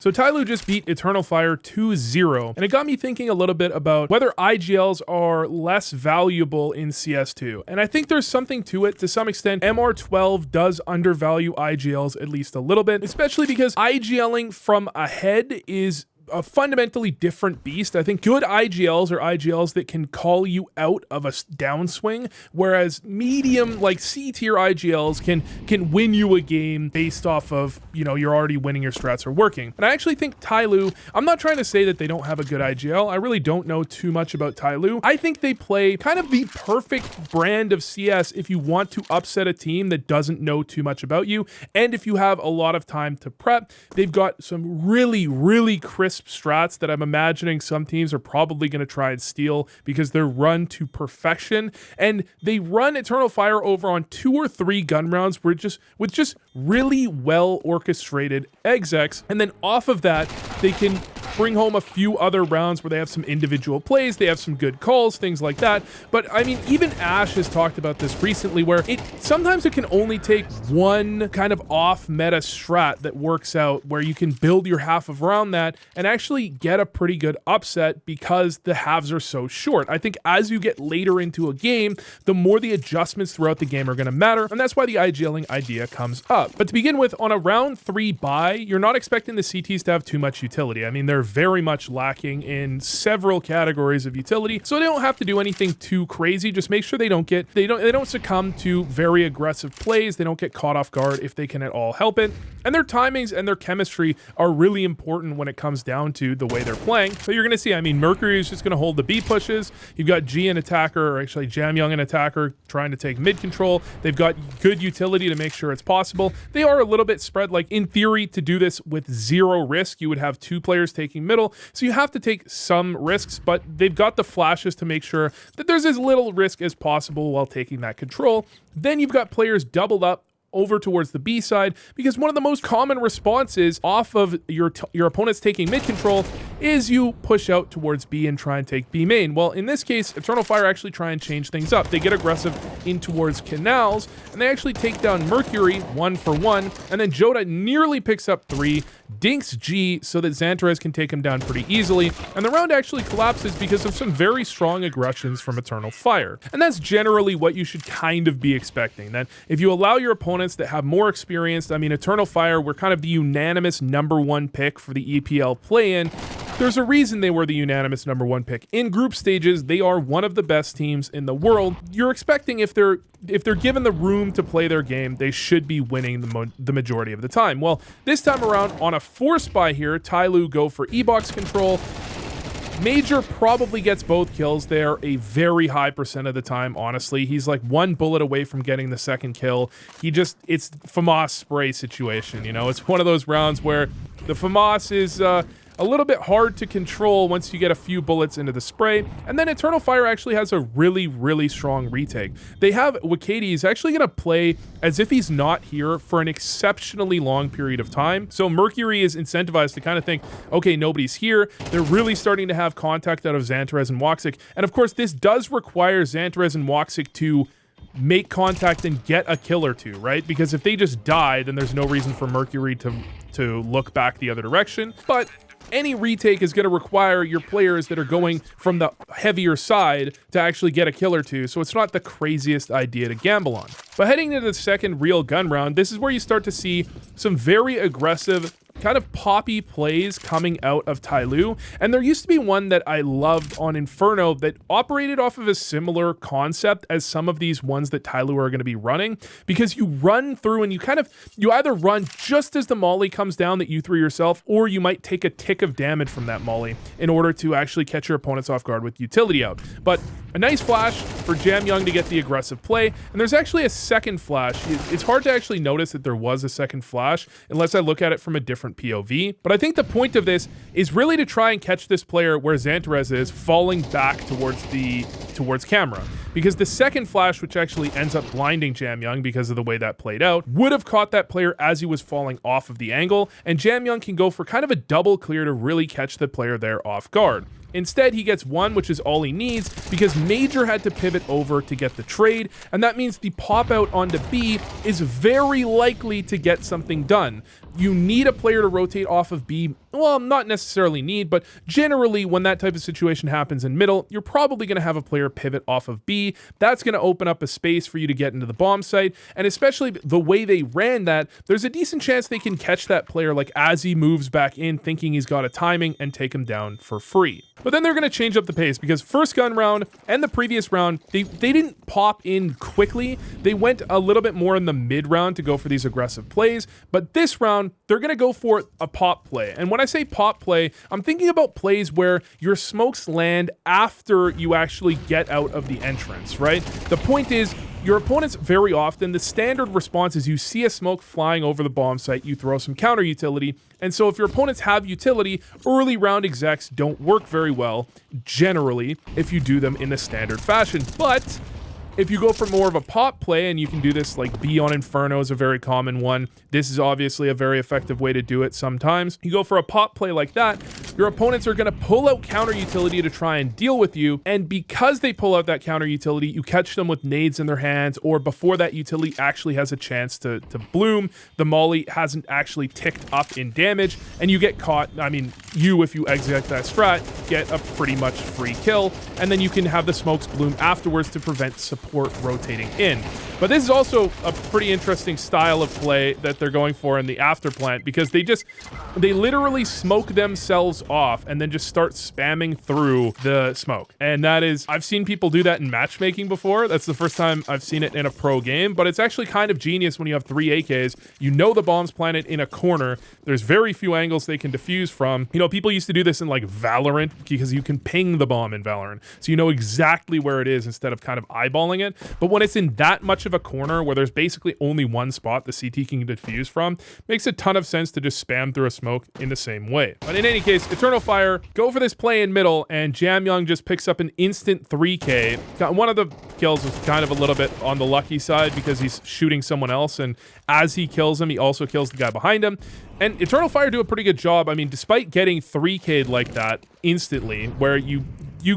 So Tyloo just beat Eternal Fire 2-0, and it got me thinking a little bit about whether IGLs are less valuable in CS2. And I think there's something to it to some extent. MR12 does undervalue IGLs at least a little bit, especially because IGLing from ahead is a fundamentally different beast. I think good IGLs are IGLs that can call you out of a downswing, whereas medium, like C-tier IGLs can win you a game based off of, you know, you're already winning, your strats are working. And I actually think Tyloo, I'm not trying to say that they don't have a good IGL. I really don't know too much about Tyloo. I think they play kind of the perfect brand of CS if you want to upset a team that doesn't know too much about you, and if you have a lot of time to prep. They've got some really crisp strats that I'm imagining some teams are probably going to try and steal because they're run to perfection, and they run Eternal Fire over on 2 or 3 gun rounds with just really well orchestrated execs, and then off of that they can bring home a few other rounds where they have some individual plays, they have some good calls, things like that. But I mean, even Ash has talked about this recently, where sometimes it can only take one kind of off meta strat that works out, where you can build your half around that and actually get a pretty good upset because the halves are so short. I think as you get later into a game, the more the adjustments throughout the game are going to matter, and that's why the IGLing idea comes up. But to begin with, on a round 3 bye, you're not expecting the CTs to have too much utility. I mean, they're very much lacking in several categories of utility, so they don't have to do anything too crazy. Just make sure they don't succumb to very aggressive plays. They don't get caught off guard if they can at all help it. And their timings and their chemistry are really important when it comes down to the way they're playing. So you're going to see, I mean, Mercury is just going to hold the B pushes. You've got G an attacker, or actually Jamyoung an attacker, trying to take mid control. They've got good utility to make sure it's possible. They are a little bit spread. Like, in theory, to do this with 0 risk, you would have 2 players taking middle. So you have to take some risks, but they've got the flashes to make sure that there's as little risk as possible while taking that control. Then you've got players doubled up over towards the B side, because one of the most common responses off of your opponents taking mid control is you push out towards B and try and take B main. Well, in this case, Eternal Fire actually try and change things up. They get aggressive in towards canals, and they actually take down Mercury 1 for 1, and then Joda nearly picks up 3, dinks G so that Xantarez can take him down pretty easily, and the round actually collapses because of some very strong aggressions from Eternal Fire. And that's generally what you should kind of be expecting, that if you allow your opponents that have more experience, I mean, Eternal Fire were kind of the unanimous #1 pick for the EPL play-in. There's a reason they were the unanimous #1 pick. In group stages, they are one of the best teams in the world. You're expecting, if they're given the room to play their game, they should be winning the majority of the time. Well, this time around, on a force buy here, Tyloo go for E-box control. Major probably gets both kills there a very high % of the time, honestly. He's like 1 bullet away from getting the 2nd kill. It's FAMAS spray situation, you know? It's one of those rounds where the FAMAS is a little bit hard to control once you get a few bullets into the spray. And then Eternal Fire actually has a really strong retake. They have Wakati is actually going to play as if he's not here for an exceptionally long period of time. So Mercury is incentivized to kind of think, okay, nobody's here. They're really starting to have contact out of Xantarez and Woxic. And of course, this does require Xantarez and Woxic to make contact and get a kill or 2, right? Because if they just die, then there's no reason for Mercury to look back the other direction. But any retake is going to require your players that are going from the heavier side to actually get a kill or 2, so it's not the craziest idea to gamble on. But heading into the second real gun round, this is where you start to see some very aggressive, kind of poppy plays coming out of Tyloo. And there used to be one that I loved on Inferno that operated off of a similar concept as some of these ones that Tyloo are going to be running, because you run through and you either run just as the molly comes down that you threw yourself, or you might take a tick of damage from that molly in order to actually catch your opponents off guard with utility out. But a nice flash for Jamyoung to get the aggressive play, and there's actually a second flash. It's hard to actually notice that there was a second flash unless I look at it from a different POV. But I think the point of this is really to try and catch this player where Xantarez is, falling back towards camera. Because the second flash, which actually ends up blinding Jamyoung because of the way that played out, would have caught that player as he was falling off of the angle, and Jamyoung can go for kind of a double clear to really catch the player there off guard. Instead, he gets 1, which is all he needs, because Major had to pivot over to get the trade, and that means the pop out onto B is very likely to get something done. You need a player to rotate off of B well, not necessarily need, but generally when that type of situation happens in middle, you're probably going to have a player pivot off of B. That's going to open up a space for you to get into the bomb site, and especially the way they ran that, there's a decent chance they can catch that player like as he moves back in thinking he's got a timing and take him down for free. But then they're going to change up the pace because first gun round and the previous round, they didn't pop in quickly. They went a little bit more in the mid round to go for these aggressive plays. But this round, they're going to go for a pop play. And when I say pop play, I'm thinking about plays where your smokes land after you actually get out of the entrance, right? The point is, your opponents very often, the standard response is you see a smoke flying over the bomb site, you throw some counter utility, and so if your opponents have utility, early round execs don't work very well, generally, if you do them in the standard fashion. But if you go for more of a pop play, and you can do this like B on Inferno is a very common one. This is obviously a very effective way to do it sometimes. You go for a pop play like that, your opponents are going to pull out counter utility to try and deal with you. And because they pull out that counter utility, you catch them with nades in their hands, or before that utility actually has a chance to bloom, the molly hasn't actually ticked up in damage, and you get caught. I mean, if you exec that strat, get a pretty much free kill, and then you can have the smokes bloom afterwards to prevent support rotating in. But this is also a pretty interesting style of play that they're going for in the after plant, because they literally smoke themselves off and then just start spamming through the smoke. And that is, I've seen people do that in matchmaking before. That's the first time I've seen it in a pro game, but it's actually kind of genius when you have 3 AKs. You know the bomb's planted in a corner. There's very few angles they can defuse from. You know, people used to do this in like Valorant because you can ping the bomb in Valorant. So you know exactly where it is instead of kind of eyeballing it. But when it's in that much of a corner where there's basically only one spot the CT can defuse from, makes a ton of sense to just spam through a smoke in the same way. But in any case, Eternal Fire go for this play in middle, and Jam Young just picks up an instant 3K. One of the kills was kind of a little bit on the lucky side because he's shooting someone else, and as he kills him, he also kills the guy behind him. And Eternal Fire do a pretty good job. I mean, despite getting 3K'd like that instantly, where you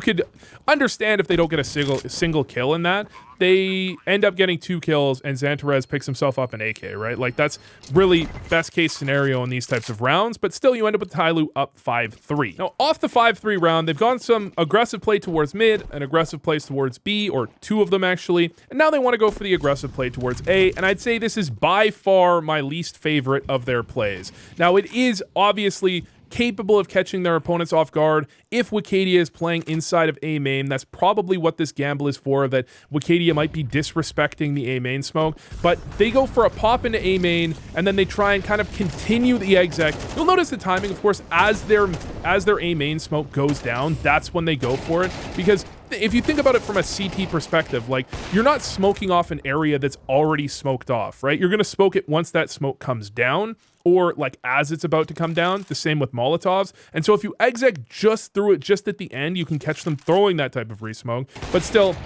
could understand if they don't get a single kill in that, they end up getting 2 kills, and Xantarez picks himself up an AK, right? Like, that's really best case scenario in these types of rounds, but still you end up with Tyloo up 5-3. Now, off the 5-3 round, they've gone some aggressive play towards mid, and aggressive plays towards B, or 2 of them actually, and now they want to go for the aggressive play towards A, and I'd say this is by far my least favorite of their plays. Now, it is obviously capable of catching their opponents off guard. If Wicadia is playing inside of A main, that's probably what this gamble is for, that Wicadia might be disrespecting the A main smoke, but they go for a pop into A main, and then they try and kind of continue the exec. You'll notice the timing, of course, as their A main smoke goes down, that's when they go for it, because if you think about it from a CT perspective, like, you're not smoking off an area that's already smoked off, right? You're going to smoke it once that smoke comes down, or like as it's about to come down. The same with Molotovs. And so if you exec just through it just at the end, you can catch them throwing that type of resmoke. But still,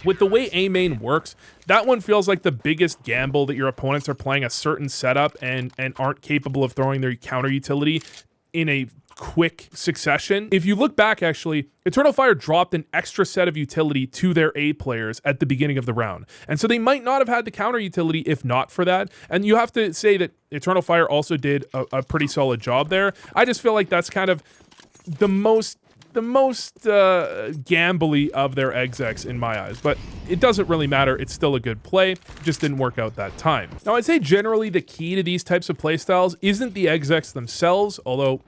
with the way A main works, that one feels like the biggest gamble, that your opponents are playing a certain setup and aren't capable of throwing their counter utility in a quick succession. If you look back, actually, Eternal Fire dropped an extra set of utility to their A players at the beginning of the round. And so they might not have had the counter utility if not for that. And you have to say that Eternal Fire also did a pretty solid job there. I just feel like that's kind of the most gambly of their execs in my eyes, but it doesn't really matter. It's still a good play, just didn't work out that time. Now, I'd say generally the key to these types of playstyles isn't the execs themselves, although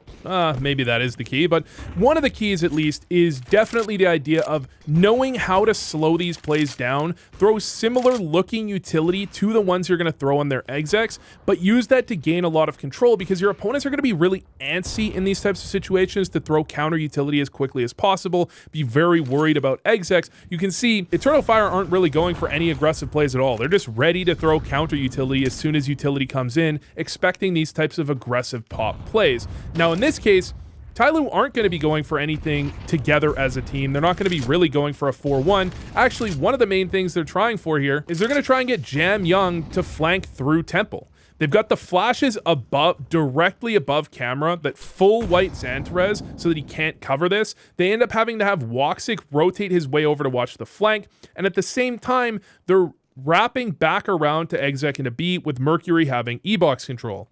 maybe that is the key, but one of the keys at least is definitely the idea of knowing how to slow these plays down, throw similar looking utility to the ones you're going to throw on their execs, but use that to gain a lot of control, because your opponents are going to be really antsy in these types of situations to throw counter utility as quickly as possible, be very worried about execs. You can see Eternal Fire aren't really going for any aggressive plays at all. They're just ready to throw counter utility as soon as utility comes in, expecting these types of aggressive pop plays. Now, in this case, Tyloo aren't going to be going for anything together as a team. They're not going to be really going for a 4-1. Actually, one of the main things they're trying for here is they're going to try and get Jam Young to flank through Temple. They've got the flashes directly above camera, that full white Xantarez, so that he can't cover this. They end up having to have Woxic rotate his way over to watch the flank, and at the same time, they're wrapping back around to exec into B, with Mercury having E-box control.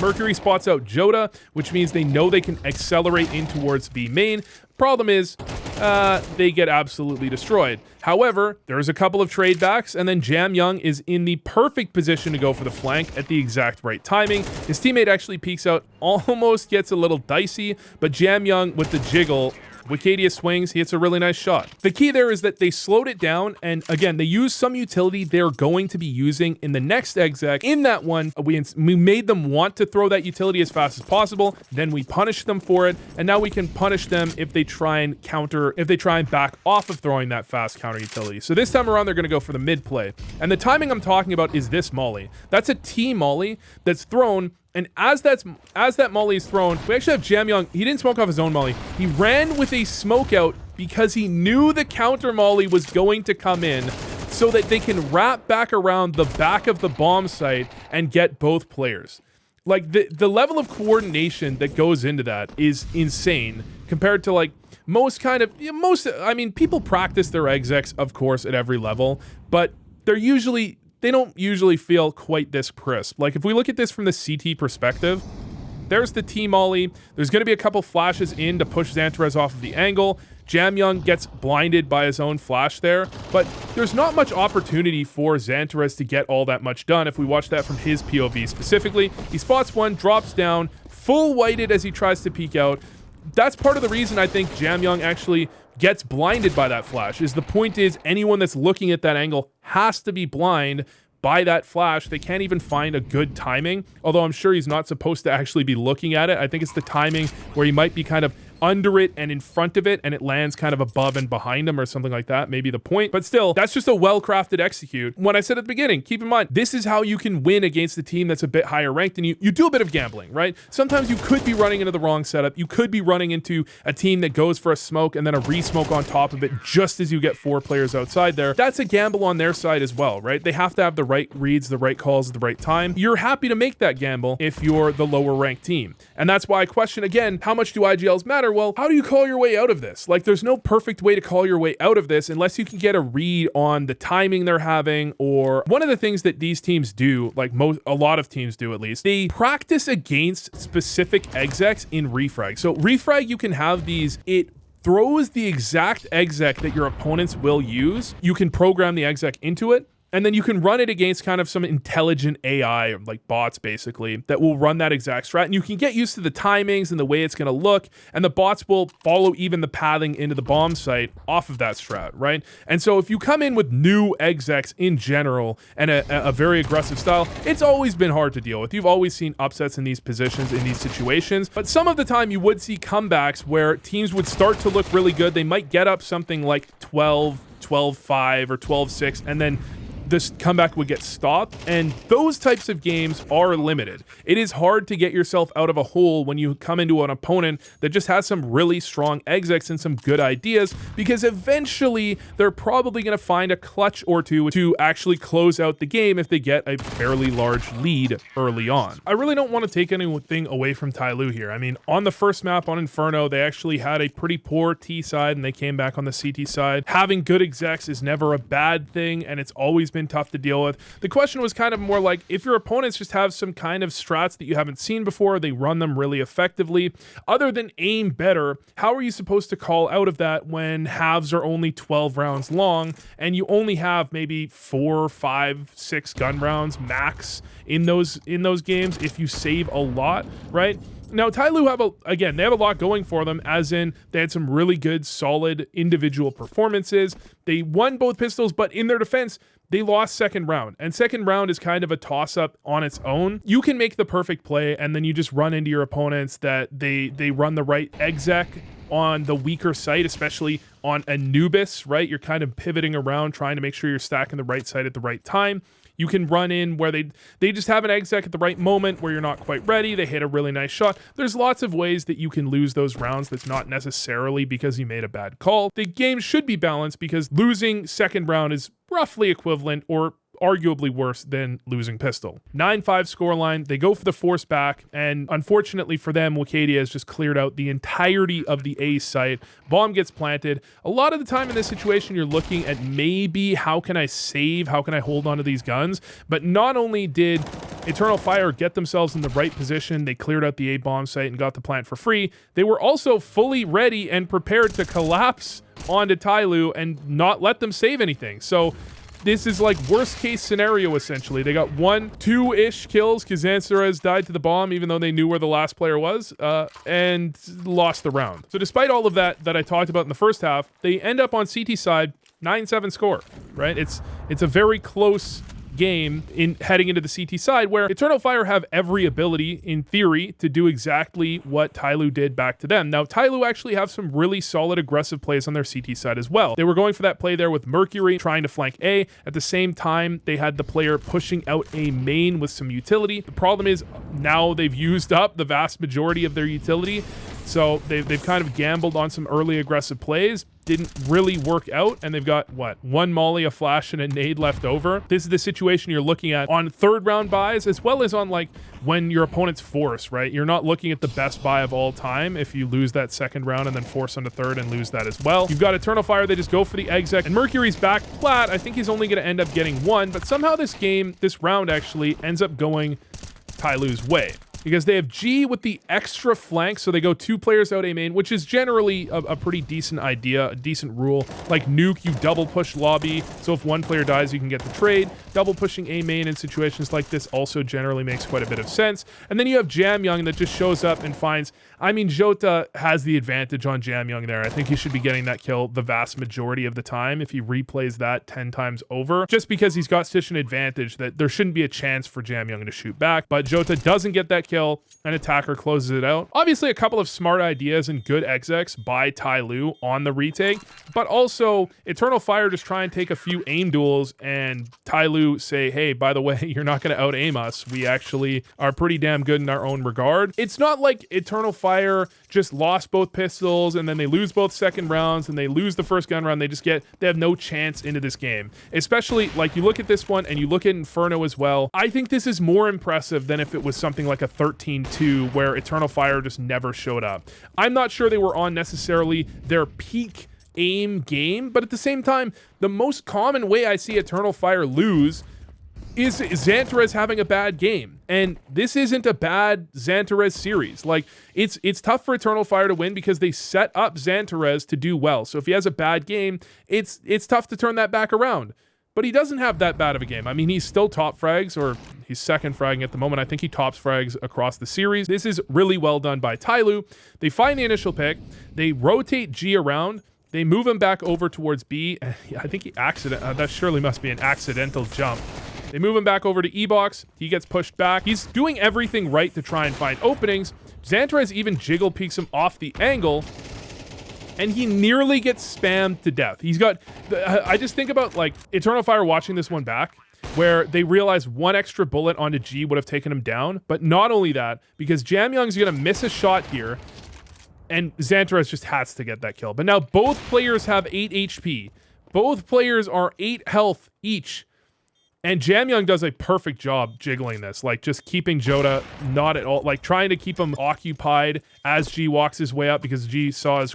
Mercury spots out Joda, which means they know they can accelerate in towards B main. Problem is, they get absolutely destroyed. However, there's a couple of trade backs, and then Jam Young is in the perfect position to go for the flank at the exact right timing. His teammate actually peeks out, almost gets a little dicey, but Jam Young with the jiggle, Wicadia swings, he hits a really nice shot. The key there is that they slowed it down, and again, they used some utility they're going to be using in the next exec. In that one, we made them want to throw that utility as fast as possible, then we punished them for it, and now we can punish them if they try and back off of throwing that fast counter utility. So this time around, they're going to go for the mid play. And the timing I'm talking about is this molly. That's a T molly that's thrown. And as that molly is thrown, we actually have Jam Young. He didn't smoke off his own molly. He ran with a smoke out because he knew the counter molly was going to come in so that they can wrap back around the back of the bomb site and get both players. Like, the level of coordination that goes into that is insane compared to, like, I mean, people practice their execs, of course, at every level, but they don't usually feel quite this crisp. Like, if we look at this from the CT perspective, there's the T-molly. There's going to be a couple flashes in to push Xantarez off of the angle. Jam Young gets blinded by his own flash there, but there's not much opportunity for Xantarez to get all that much done if we watch that from his POV specifically. He spots one, drops down, full whited as he tries to peek out. That's part of the reason I think Jam Young actually gets blinded by that flash. The point is anyone that's looking at that angle has to be blind by that flash. They can't even find a good timing, although I'm sure he's not supposed to actually be looking at it. I think it's the timing where he might be kind of under it and in front of it, and it lands kind of above and behind him or something like that, maybe the point. But still, that's just a well-crafted execute. When I said at the beginning, keep in mind, this is how you can win against a team that's a bit higher ranked than you. You do a bit of gambling, right? Sometimes you could be running into the wrong setup. You could be running into a team that goes for a smoke and then a re-smoke on top of it just as you get 4 players outside there. That's a gamble on their side as well, right? They have to have the right reads, the right calls at the right time. You're happy to make that gamble if you're the lower ranked team. And that's why I question, again, how much do IGLs matter? Well, how do you call your way out of this? Like, there's no perfect way to call your way out of this unless you can get a read on the timing they're having. Or one of the things that these teams do, like a lot of teams do at least, they practice against specific execs in refrag. So refrag, you can have these, it throws the exact exec that your opponents will use. You can program the exec into it, and then you can run it against kind of some intelligent AI, like bots basically, that will run that exact strat. And you can get used to the timings and the way it's going to look, and the bots will follow even the pathing into the bomb site off of that strat, right? And so if you come in with new execs in general and a very aggressive style, it's always been hard to deal with. You've always seen upsets in these positions, in these situations, but some of the time you would see comebacks where teams would start to look really good. They might get up something like 12-5 or 12-6, and then this comeback would get stopped, and those types of games are limited. It is hard to get yourself out of a hole when you come into an opponent that just has some really strong execs and some good ideas, because eventually they're probably going to find a clutch or two to actually close out the game if they get a fairly large lead early on. I really don't want to take anything away from Tyloo here. I mean, on the first map on Inferno, they actually had a pretty poor T side and they came back on the CT side. Having good execs is never a bad thing, and it's always been tough to deal with. The question was kind of more like, if your opponents just have some kind of strats that you haven't seen before, they run them really effectively, other than aim better, how are you supposed to call out of that when halves are only 12 rounds long and you only have maybe 4, 5, 6 gun rounds max in those games if you save a lot, right? Now, Tyloo they have a lot going for them, as in they had some really good, solid individual performances. They won both pistols, but in their defense, they lost second round. And second round is kind of a toss-up on its own. You can make the perfect play, and then you just run into your opponents that they run the right exec on the weaker site, especially on Anubis, right? You're kind of pivoting around, trying to make sure you're stacking the right site at the right time. You can run in where they just have an exec at the right moment where you're not quite ready. They hit a really nice shot. There's lots of ways that you can lose those rounds that's not necessarily because you made a bad call. The game should be balanced because losing second round is roughly equivalent or arguably worse than losing pistol. 9-5 scoreline. They go for the force back, and unfortunately for them, Wicadia has just cleared out the entirety of the A site. Bomb gets planted. A lot of the time in this situation, you're looking at maybe how can I save? How can I hold on to these guns? But not only did Eternal Fire get themselves in the right position. They cleared out the A bomb site and got the plant for free. They were also fully ready and prepared to collapse onto Tyloo and not let them save anything. So this is like worst case scenario, essentially. They got 2-ish kills because Xantarez died to the bomb, even though they knew where the last player was, and lost the round. So despite all of that I talked about in the first half, they end up on CT side 9-7 score, right? It's a very close game in heading into the CT side, where Eternal Fire have every ability in theory to do exactly what Tyloo did back to them. Now, Tyloo actually have some really solid aggressive plays on their CT side as well. They were going for that play there with Mercury trying to flank A. At the same time, they had the player pushing out a main with some utility. The problem is now they've used up the vast majority of their utility, so they've kind of gambled on some early aggressive plays. Didn't really work out, and they've got, what, 1 molly, a flash, and a nade left over. This is the situation you're looking at on third round buys, as well as on, like, when your opponent's force, right? You're not looking at the best buy of all time if you lose that second round and then force onto third and lose that as well. You've got Eternal Fire, they just go for the exec, and Mercury's back plat. I think he's only going to end up getting 1, but somehow this round actually ends up going Tyloo's way, because they have G with the extra flank, so they go 2 players out A main, which is generally a pretty decent idea, a decent rule. Like Nuke, you double push lobby, so if 1 player dies, you can get the trade. Double pushing A main in situations like this also generally makes quite a bit of sense. And then you have Jamyoung that just shows up and finds, I mean, Jota has the advantage on Jamyoung there. I think he should be getting that kill the vast majority of the time if he replays that 10 times over, just because he's got such an advantage that there shouldn't be a chance for Jamyoung to shoot back. But Jota doesn't get that kill, and Attacker closes it out. Obviously, a couple of smart ideas and good execs by Tyloo on the retake, but also Eternal Fire just try and take a few aim duels, and Tyloo say, hey, by the way, you're not going to out-aim us. We actually are pretty damn good in our own regard. It's not like Eternal Fire just lost both pistols, and then they lose both second rounds, and they lose the first gun round. They have no chance into this game. Especially, like, you look at this one, and you look at Inferno as well. I think this is more impressive than if it was something like a 13-2, where Eternal Fire just never showed up. I'm not sure they were on necessarily their peak aim game, but at the same time, the most common way I see Eternal Fire lose is Xantarez having a bad game. And this isn't a bad Xantarez series. Like, it's tough for Eternal Fire to win because they set up Xantarez to do well. So if he has a bad game, it's tough to turn that back around. But he doesn't have that bad of a game. I mean, he's still top frags, or he's second fragging at the moment. I think he tops frags across the series. This is really well done by Tyloo. They find the initial pick. They rotate G around. They move him back over towards B. I think that surely must be an accidental jump. They move him back over to E-Box. He gets pushed back. He's doing everything right to try and find openings. Xantarez even jiggle peeks him off the angle, and he nearly gets spammed to death. I just think about, like, Eternal Fire watching this one back, where they realize 1 extra bullet onto G would have taken him down. But not only that, because Jamyoung's going to miss a shot here, and Xantarez just has to get that kill. But now both players have 8 HP. Both players are 8 health each. And Jamyoung does a perfect job jiggling this, like just keeping Jota not at all, like trying to keep him occupied as G walks his way up, because G saw his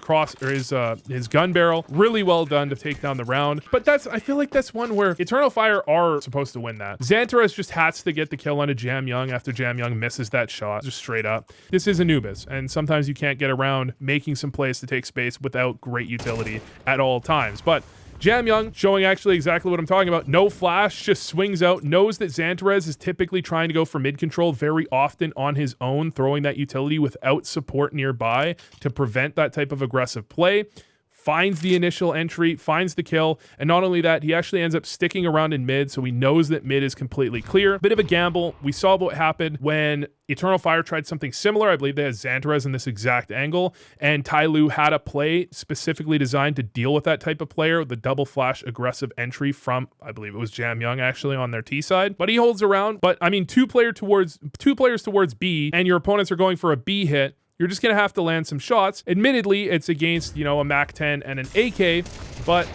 gun barrel. Really well done to take down the round. But I feel like that's one where Eternal Fire are supposed to win that. Xantarez just has to get the kill onto Jamyoung after Jamyoung misses that shot, just straight up. This is Anubis, and sometimes you can't get around making some plays to take space without great utility at all times. But Jamyoung showing actually exactly what I'm talking about. No flash, just swings out, knows that Xantarez is typically trying to go for mid control very often on his own, throwing that utility without support nearby to prevent that type of aggressive play. Finds the initial entry, finds the kill, and not only that, he actually ends up sticking around in mid, so he knows that mid is completely clear. Bit of a gamble. We saw what happened when Eternal Fire tried something similar. I believe they had Xantarez in this exact angle, and Tyloo had a play specifically designed to deal with that type of player, the double flash aggressive entry from, I believe it was Jamyoung actually on their T side. But he holds around. But I mean, two players towards B, and your opponents are going for a B hit. You're just going to have to land some shots. Admittedly, it's against, a MAC-10 and an AK, but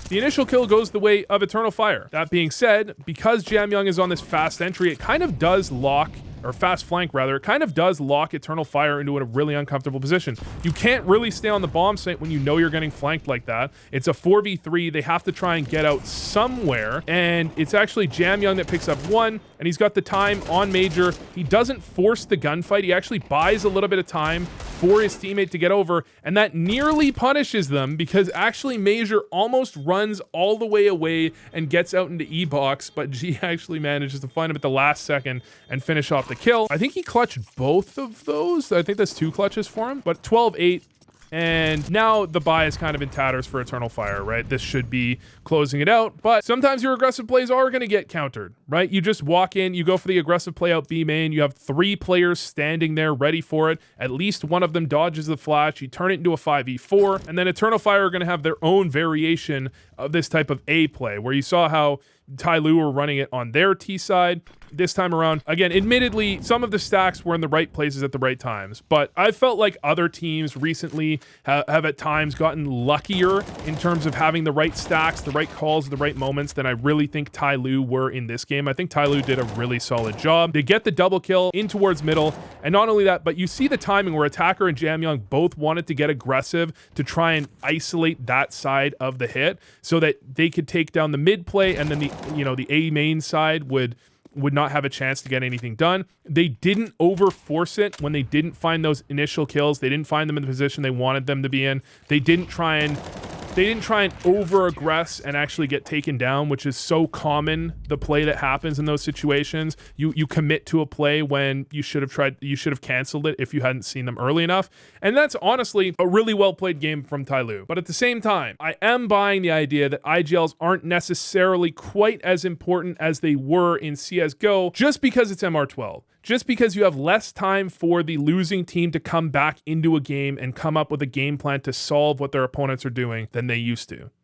the initial kill goes the way of Eternal Fire. That being said, because Jamyoung is on this fast entry, it kind of does lock or fast flank rather, it kind of does lock Eternal Fire into a really uncomfortable position. You can't really stay on the bomb site when you know you're getting flanked like that. It's a 4v3. They have to try and get out somewhere, and it's actually Jam Young that picks up one, and he's got the time on Major. He doesn't force the gunfight. He actually buys a little bit of time for his teammate to get over, and that nearly punishes them because actually Major almost runs all the way away and gets out into E-box, but G actually manages to find him at the last second and finish off the kill. I think he clutched both of those. I think that's 2 clutches for him, but 12-8. And now the buy is kind of in tatters for Eternal Fire, right? This should be closing it out, but sometimes your aggressive plays are going to get countered, right? You just walk in, you go for the aggressive play out B main, you have 3 players standing there ready for it. At least one of them dodges the flash, you turn it into a 5v4, and then Eternal Fire are going to have their own variation of this type of A play, where you saw how Tyloo were running it on their T side. This time around, again, admittedly, some of the stacks were in the right places at the right times, but I felt like other teams recently have at times gotten luckier in terms of having the right stacks, the right calls, the right moments than I really think Tyloo were in this game. I think Tyloo did a really solid job. They get the double kill in towards middle, and not only that, but you see the timing where Attacker and Jam Young both wanted to get aggressive to try and isolate that side of the hit so that they could take down the mid play, and then the A main side would not have a chance to get anything done. They didn't overforce it when they didn't find those initial kills. They didn't find them in the position they wanted them to be in. They didn't try and over-aggress and actually get taken down, which is so common, the play that happens in those situations. You commit to a play when you should have canceled it if you hadn't seen them early enough. And that's honestly a really well-played game from Tyloo. But at the same time, I am buying the idea that IGLs aren't necessarily quite as important as they were in CSGO just because it's MR12. Just because you have less time for the losing team to come back into a game and come up with a game plan to solve what their opponents are doing than they used to.